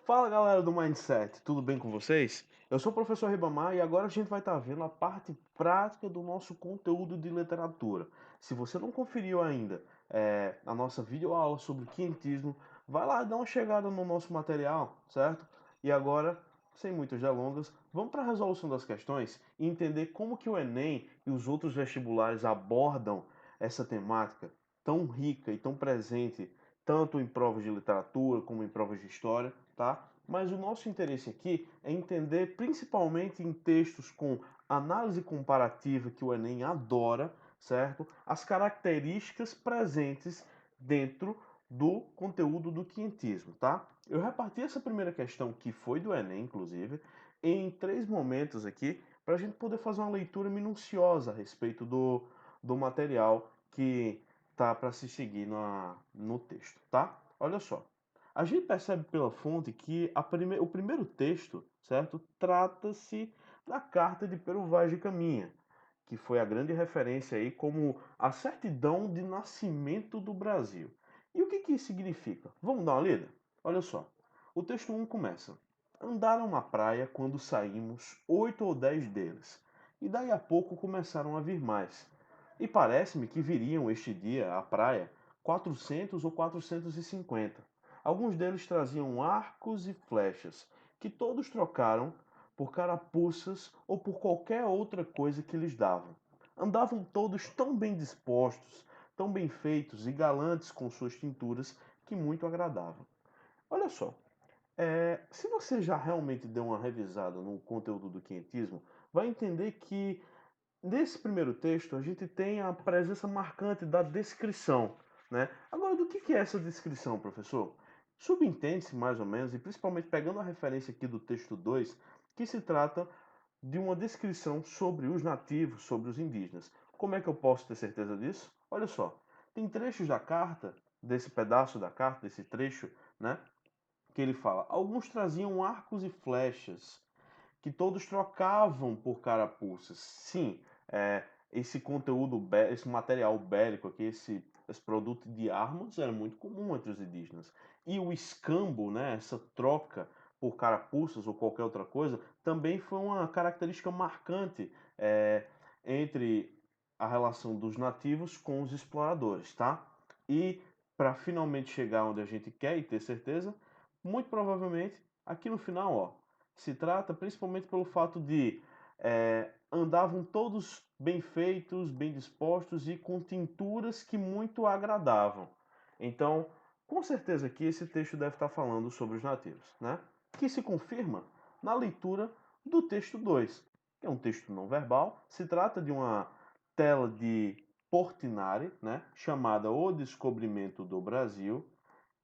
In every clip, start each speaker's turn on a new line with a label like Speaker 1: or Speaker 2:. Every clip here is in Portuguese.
Speaker 1: Fala galera do Mindset, tudo bem com vocês? Eu sou o professor Ribamar e agora a gente vai estar vendo a parte prática do nosso conteúdo de literatura. Se você não conferiu ainda a nossa videoaula sobre quinhentismo, vai lá dar uma chegada no nosso material, certo? E agora, sem muitas delongas, vamos para a resolução das questões e entender como que o Enem e os outros vestibulares abordam essa temática tão rica e tão presente tanto em provas de literatura como em provas de história, tá? Mas o nosso interesse aqui é entender, principalmente em textos com análise comparativa, que o Enem adora, certo? As características presentes dentro do conteúdo do quinhentismo, tá? Eu reparti essa primeira questão, que foi do Enem, inclusive, em 3 momentos aqui, para a gente poder fazer uma leitura minuciosa a respeito do material que tá para se seguir no texto, tá? Olha só. A gente percebe pela fonte que o primeiro texto, certo, trata-se da carta de Pero Vaz de Caminha, que foi a grande referência aí como a certidão de nascimento do Brasil. E o que que isso significa? Vamos dar uma lida? Olha só. O texto 1 começa: Andaram na praia quando saímos 8 ou 10 deles, e daí a pouco começaram a vir mais. E parece-me que viriam este dia à praia 400 ou 450. Alguns deles traziam arcos e flechas, que todos trocaram por carapuças ou por qualquer outra coisa que lhes davam. Andavam todos tão bem dispostos, tão bem feitos e galantes com suas tinturas, que muito agradavam. Olha só, se você já realmente deu uma revisada no conteúdo do quinhentismo, vai entender que nesse primeiro texto, a gente tem a presença marcante da descrição, né? Agora, do que é essa descrição, professor? Subentende-se mais ou menos, e principalmente pegando a referência aqui do texto 2, que se trata de uma descrição sobre os nativos, sobre os indígenas. Como é que eu posso ter certeza disso? Olha só, tem trechos da carta, desse pedaço da carta, desse trecho, né? Que ele fala: alguns traziam arcos e flechas, que todos trocavam por carapuças. Sim, esse conteúdo, esse material bélico aqui, esse produto de armas era muito comum entre os indígenas. E o escambo, né, essa troca por carapuças ou qualquer outra coisa, também foi uma característica marcante entre a relação dos nativos com os exploradores, tá? E para finalmente chegar onde a gente quer e ter certeza, muito provavelmente aqui no final, ó, se trata principalmente pelo fato de andavam todos bem feitos, bem dispostos e com tinturas que muito agradavam. Então, com certeza aqui esse texto deve estar falando sobre os nativos, né? Que se confirma na leitura do texto 2, que é um texto não verbal. Se trata de uma tela de Portinari, né? Chamada O Descobrimento do Brasil.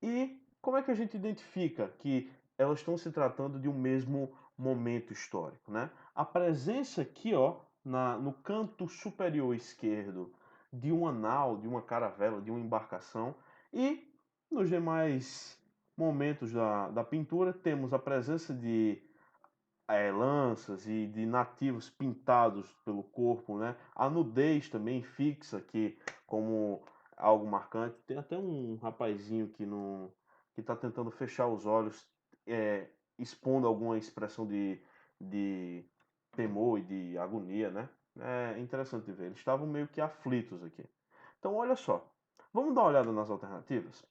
Speaker 1: E como é que a gente identifica que elas estão se tratando de um mesmo momento histórico, né? A presença aqui, ó, no canto superior esquerdo de uma nau, de uma caravela, de uma embarcação, e nos demais momentos da pintura temos a presença de lanças e de nativos pintados pelo corpo, né? A nudez também fixa aqui como algo marcante. Tem até um rapazinho que está tentando fechar os olhos, expondo alguma expressão de temor e de agonia, né? É interessante ver. Eles estavam meio que aflitos aqui. Então, olha só. Vamos dar uma olhada nas alternativas?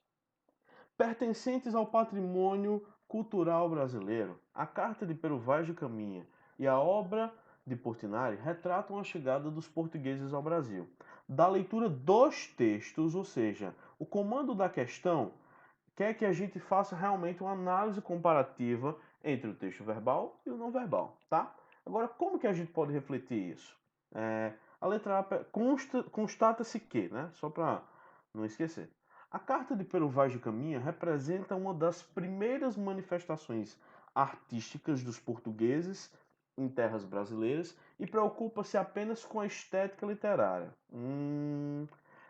Speaker 1: Pertencentes ao patrimônio cultural brasileiro, a Carta de Pero Vaz de Caminha e a obra de Portinari retratam a chegada dos portugueses ao Brasil. Da leitura dos textos, ou seja, o comando da questão quer que a gente faça realmente uma análise comparativa entre o texto verbal e o não verbal, tá? Agora, como que a gente pode refletir isso? A letra A constata-se que, né? Só para não esquecer. A Carta de Pero Vaz de Caminha representa uma das primeiras manifestações artísticas dos portugueses em terras brasileiras e preocupa-se apenas com a estética literária.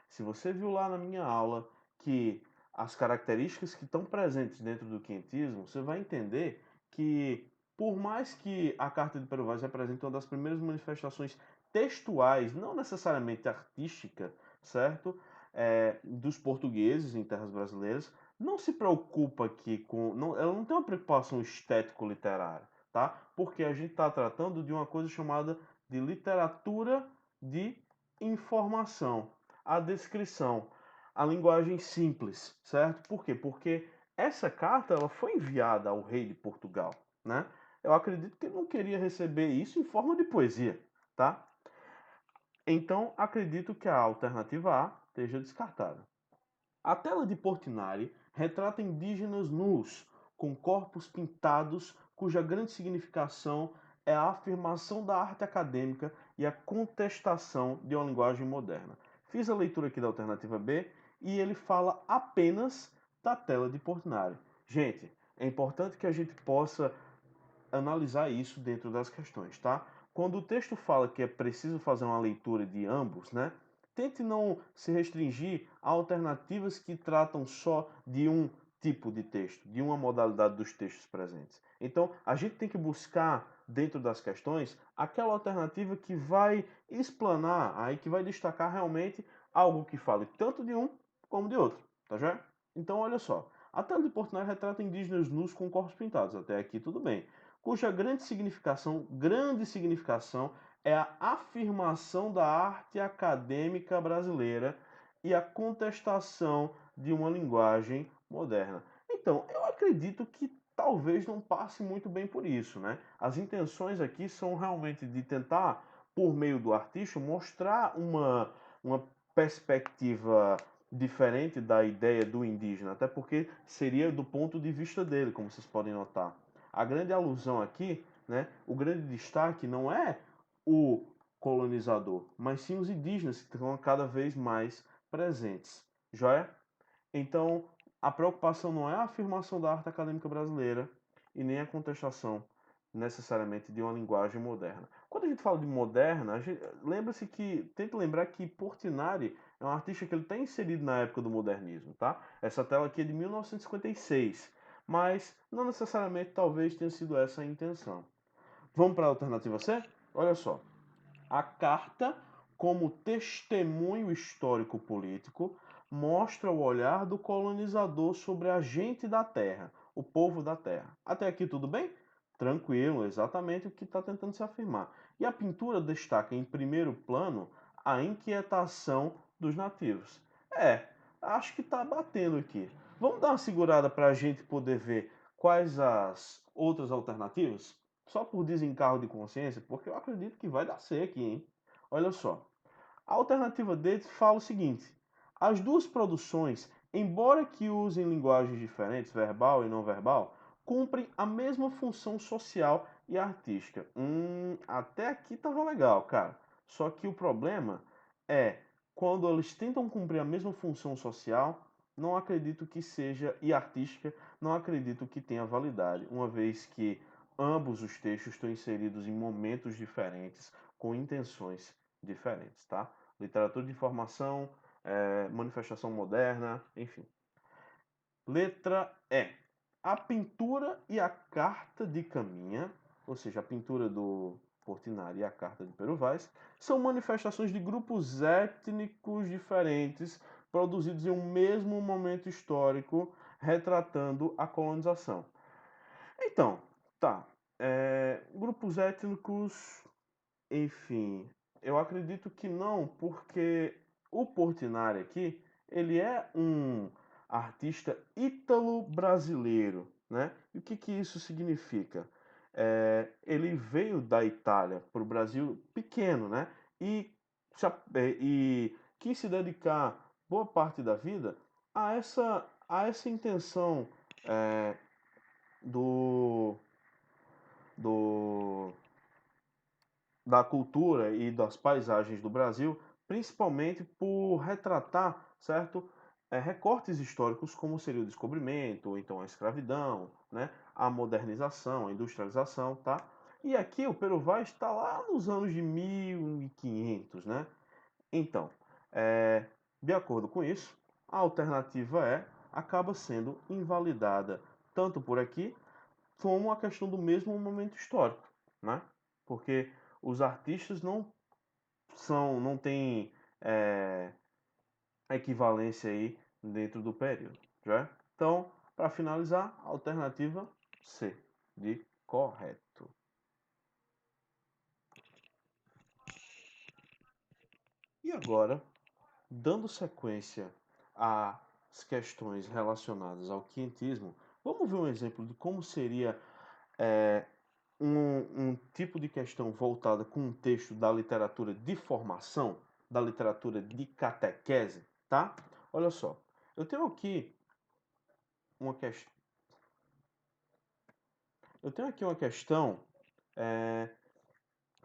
Speaker 1: Se você viu lá na minha aula que as características que estão presentes dentro do quinhentismo, você vai entender que, por mais que a Carta de Pero Vaz represente uma das primeiras manifestações textuais, não necessariamente artística, certo? Dos portugueses em terras brasileiras, não se preocupa aqui com. Não, ela não tem uma preocupação estético-literária, tá? Porque a gente está tratando de uma coisa chamada de literatura de informação. A descrição, a linguagem simples, certo? Por quê? Porque essa carta ela foi enviada ao rei de Portugal, né? Eu acredito que ele não queria receber isso em forma de poesia, tá? Então, acredito que a alternativa A esteja descartada. A tela de Portinari retrata indígenas nus, com corpos pintados, cuja grande significação é a afirmação da arte acadêmica e a contestação de uma linguagem moderna. Fiz a leitura aqui da alternativa B e ele fala apenas da tela de Portinari. Gente, é importante que a gente possa analisar isso dentro das questões, tá? Quando o texto fala que é preciso fazer uma leitura de ambos, né? Tente não se restringir a alternativas que tratam só de um tipo de texto, de uma modalidade dos textos presentes. Então, a gente tem que buscar dentro das questões aquela alternativa que vai explanar, aí que vai destacar realmente algo que fale tanto de um como de outro, tá já? Então, olha só. A tela de Portinari retrata indígenas nus com corpos pintados. Até aqui tudo bem, cuja grande significação é a afirmação da arte acadêmica brasileira e a contestação de uma linguagem moderna. Então, eu acredito que talvez não passe muito bem por isso, né? As intenções aqui são realmente de tentar, por meio do artista, mostrar uma perspectiva diferente da ideia do indígena, até porque seria do ponto de vista dele, como vocês podem notar. A grande alusão aqui, né, o grande destaque não é o colonizador, mas sim os indígenas que estão cada vez mais presentes. Joia? Então, a preocupação não é a afirmação da arte acadêmica brasileira e nem a contestação necessariamente de uma linguagem moderna. Quando a gente fala de moderna, lembra-se que tenta lembrar que Portinari é um artista que ele está inserido na época do modernismo, tá? Essa tela aqui é de 1956, mas não necessariamente talvez tenha sido essa a intenção. Vamos para a alternativa C? Olha só. A carta, como testemunho histórico-político, mostra o olhar do colonizador sobre a gente da terra, o povo da terra. Até aqui tudo bem? Tranquilo, exatamente o que está tentando se afirmar. E a pintura destaca em primeiro plano a inquietação dos nativos. É, acho que está batendo aqui. Vamos dar uma segurada para a gente poder ver quais as outras alternativas? Só por desencargo de consciência, porque eu acredito que vai dar C aqui, hein? Olha só. A alternativa D fala o seguinte: as duas produções, embora que usem linguagens diferentes, verbal e não verbal, cumprem a mesma função social e artística. Até aqui tava legal, cara. Só que o problema é quando eles tentam cumprir a mesma função social, não acredito que seja e artística, não acredito que tenha validade, uma vez que ambos os textos estão inseridos em momentos diferentes, com intenções diferentes, tá? Literatura de informação, manifestação moderna, enfim. Letra E. A pintura e a carta de Caminha, ou seja, a pintura do Portinari e a carta de Pero Vaz, são manifestações de grupos étnicos diferentes produzidos em um mesmo momento histórico, retratando a colonização. Então, tá. Grupos étnicos, enfim, eu acredito que não, porque o Portinari aqui, ele é um artista ítalo-brasileiro, né? E o que que isso significa? Ele veio da Itália para o Brasil pequeno, né? E, e quis se dedicar boa parte da vida a essa intenção é, do, do da cultura e das paisagens do Brasil, principalmente por retratar, certo? Recortes históricos como seria o descobrimento, ou então a escravidão, né? A modernização, a industrialização, tá? E aqui o Pero Vaz está lá nos anos de 1500, né? Então, é, de acordo com isso, a alternativa acaba sendo invalidada tanto por aqui como a questão do mesmo momento histórico, né? Porque os artistas não têm equivalência aí dentro do período, já? Então, para finalizar, alternativa C, de correto. E agora, dando sequência às questões relacionadas ao quinhentismo, vamos ver um exemplo de como seria é, um tipo de questão voltada com um texto da literatura de formação, da literatura de catequese, tá? Olha só, eu tenho aqui uma questão. Eu tenho aqui uma questão é,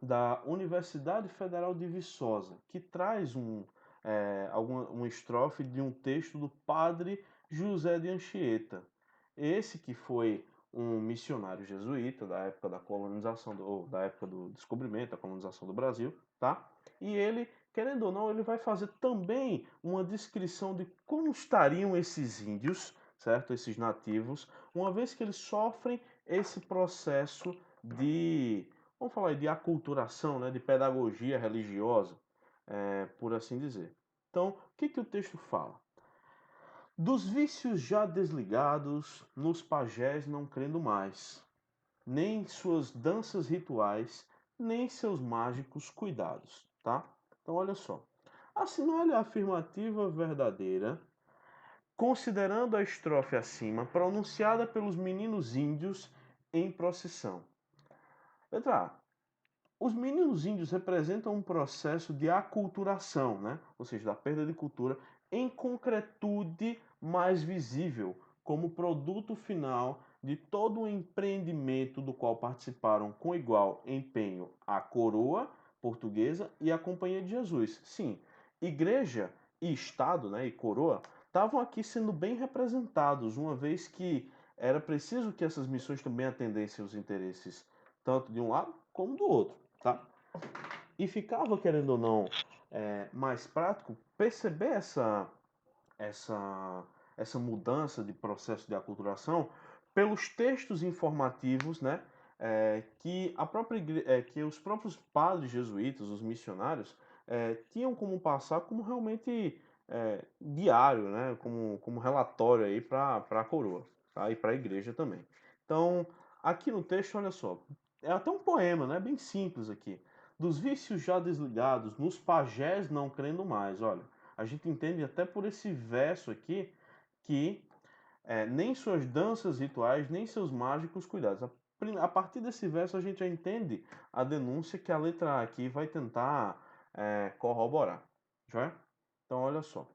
Speaker 1: da Universidade Federal de Viçosa, que traz uma estrofe de um texto do padre José de Anchieta. Esse que foi um missionário jesuíta da época da colonização, ou da época do descobrimento, da colonização do Brasil, tá? E ele, querendo ou não, ele vai fazer também uma descrição de como estariam esses índios, certo? Esses nativos, uma vez que eles sofrem esse processo de, vamos falar aí, de aculturação, né, de pedagogia religiosa, por assim dizer. Então, o que, que o texto fala? Dos vícios já desligados, nos pajés não crendo mais, nem suas danças rituais, nem seus mágicos cuidados, tá? Então, olha só. Assinale a afirmativa verdadeira, considerando a estrofe acima, pronunciada pelos meninos índios em procissão. Letra A. Os meninos índios representam um processo de aculturação, né? Ou seja, da perda de cultura, em concretude mais visível, como produto final de todo o empreendimento do qual participaram com igual empenho a coroa portuguesa e a Companhia de Jesus. Sim, igreja e Estado, né, e coroa, estavam aqui sendo bem representados, uma vez que era preciso que essas missões também atendessem os interesses tanto de um lado como do outro, tá? E ficava, querendo ou não, mais prático perceber essa, essa mudança de processo de aculturação pelos textos informativos, né? Que os próprios padres jesuítas, os missionários, tinham como passar como realmente diário, né? Como relatório aí para a coroa, tá? E para a igreja também. Então, aqui no texto, olha só, é até um poema, né? Bem simples aqui. Dos vícios já desligados, nos pajés não crendo mais. Olha, a gente entende até por esse verso aqui que nem suas danças rituais, nem seus mágicos cuidados. A partir desse verso a gente já entende a denúncia que a letra A aqui vai tentar corroborar. Já é? Então olha só.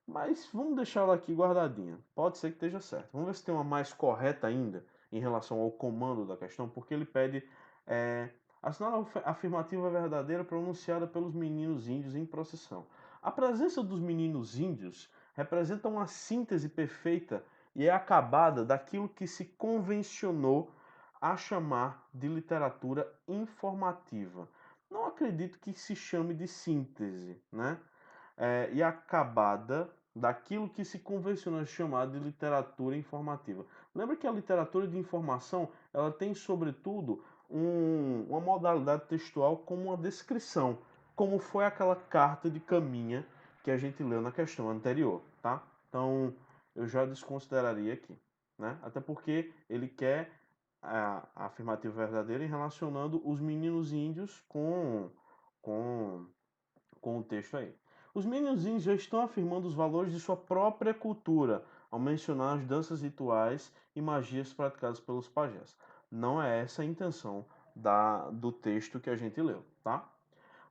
Speaker 1: Mas vamos deixar ela aqui guardadinha. Pode ser que esteja certo. Vamos ver se tem uma mais correta ainda em relação ao comando da questão, porque ele pede é, assinar a afirmativa verdadeira pronunciada pelos meninos índios em procissão. A presença dos meninos índios representa uma síntese perfeita e é acabada daquilo que se convencionou a chamar de literatura informativa. Não acredito que se chame de síntese, né? E acabada daquilo que se convencionou chamar de literatura informativa. Lembra que a literatura de informação ela tem, sobretudo, uma modalidade textual como uma descrição, como foi aquela carta de Caminha que a gente leu na questão anterior, tá? Então, eu já desconsideraria aqui, né? Até porque ele quer a afirmativa verdadeira em relacionando os meninos índios com, com o texto aí. Os meninos já estão afirmando os valores de sua própria cultura, ao mencionar as danças rituais e magias praticadas pelos pajés. Não é essa a intenção do texto que a gente leu, tá?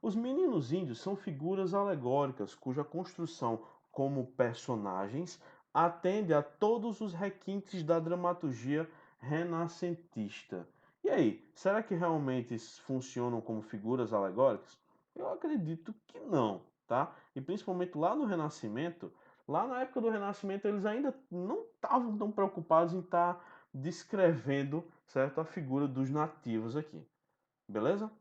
Speaker 1: Os meninos índios são figuras alegóricas cuja construção como personagens atende a todos os requintes da dramaturgia renascentista. E aí, será que realmente funcionam como figuras alegóricas? Eu acredito que não, tá? E principalmente lá no Renascimento, lá na época do Renascimento, eles ainda não estavam tão preocupados em estar descrevendo, certo, a figura dos nativos aqui. Beleza?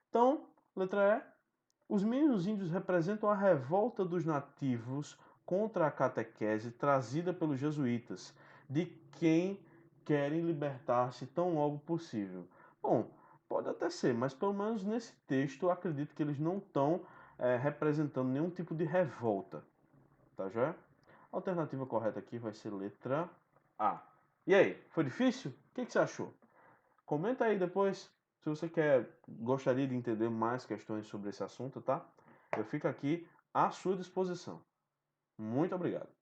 Speaker 1: Então, letra E. Os meninos índios representam a revolta dos nativos contra a catequese trazida pelos jesuítas, de quem querem libertar-se tão logo possível. Bom, pode até ser, mas pelo menos nesse texto eu acredito que eles não estão representando nenhum tipo de revolta, tá já? A alternativa correta aqui vai ser letra A. E aí, foi difícil? O que você achou? Comenta aí depois se você gostaria de entender mais questões sobre esse assunto, tá? Eu fico aqui à sua disposição. Muito obrigado.